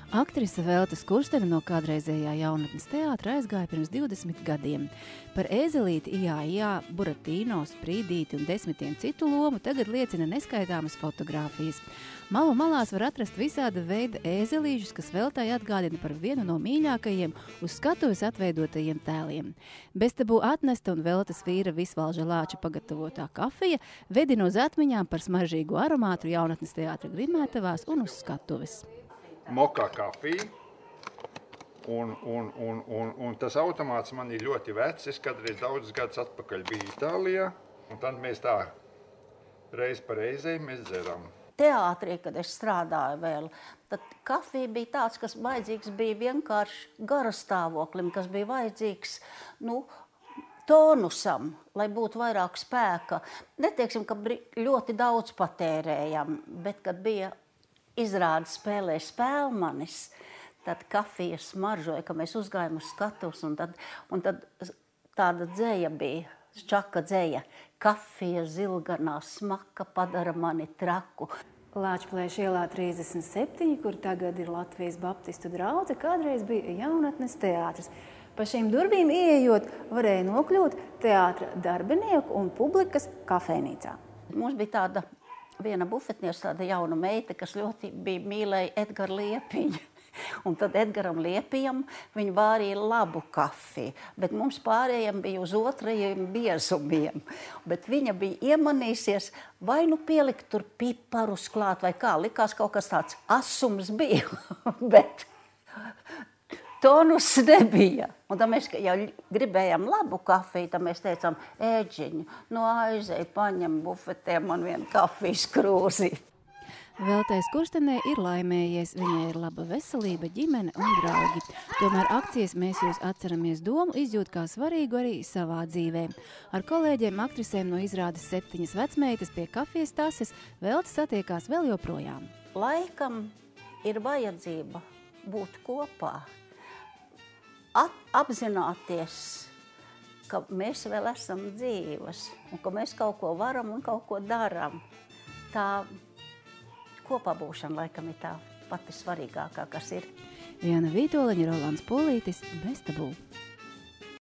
Aktrise Velta Skurstene no kādreizējā Jaunatnes teātra aizgāja pirms 20 gadiem. Par ēzelīti, Ijā, Buratīno, Sprīdīti un 10 citu lomu tagad liecina neskaitāmas fotogrāfijas. Malu malās var atrast visāda veida ēzelīšus, kas Veltai atgādina par vienu no mīļākajiem uz skatuves atveidotajiem tēliem. Beztabū atnesta un Veltas vīra Visvalža Lāča pagatavotā kafija vedina uz atmiņām par smaržīgu aromātu Jaunatnes teātra grimētavās un uz skatuves. Mokā kafija, un tas automāts man ir ļoti vecs. Es kādreiz daudzus gadus atpakaļ biju Itālijā, un tad mēs tā reiz pa reizei mēs dzeram. Teātrī, kad es strādāju vēl, tad kafija bija tāds, kas vajadzīgs bija vienkārši garastāvoklim, kas bija vajadzīgs, tonusam, lai būtu vairāk spēka. Neteiksim, ka ļoti daudz patērējam, bet kad bija izrāda spēlē Spēlmanis, tad kafija smaržoja, ka mēs uzgājām uz skatuves, un tad tāda dzeja bija, Čaka dzeja. Kafija zilganā smaka padara mani traku. Lāčplēša ielā 37, kur tagad ir Latvijas Baptistu draudze, kādreiz bija Jaunatnes teātris. Pa šīm durvīm ieejot, varēja nokļūt teātra darbinieku un publikas kafejnīcā. Mums bija tāda viena bufetniece, tāda jauna meita, kas ļoti bija mīlēja Edgaru Liepiņu. Un tad Edgaram Liepijam viņi vārīja labu kafiju, bet mums pārējiem bija uz otrajiem biezumiem. Bet viņa bija iemanīsies vai pielikt tur piparus klāt, vai kā, likās kaut kas tāds asums bija, bet tonus nebija. Un tad mēs, ja gribējām labu kafiju, tad mēs teicām, ēģiņu, aizej, paņem bufetē man vienu kafijas krūzi. Veltai Skurstenē ir laimējies, viņai ir laba veselība, ģimene un draugi. Tomēr akcijas Mēs jūs atceramies domu izjūt kā svarīgu arī savā dzīvē. Ar kolēģiem aktrisēm no izrādes 7 vecmeitas pie kafijas tases Velta satiekās vēl joprojām. Laikam ir vajadzība būt kopā, apzināties, ka mēs vēl esam dzīvas un ka mēs kaut ko varam un kaut ko daram. Tā kopā būšana laikam ir tā pati svarīgākā, kas ir. Jāna Vītoliņa, Rolands Polītis, Beztabū.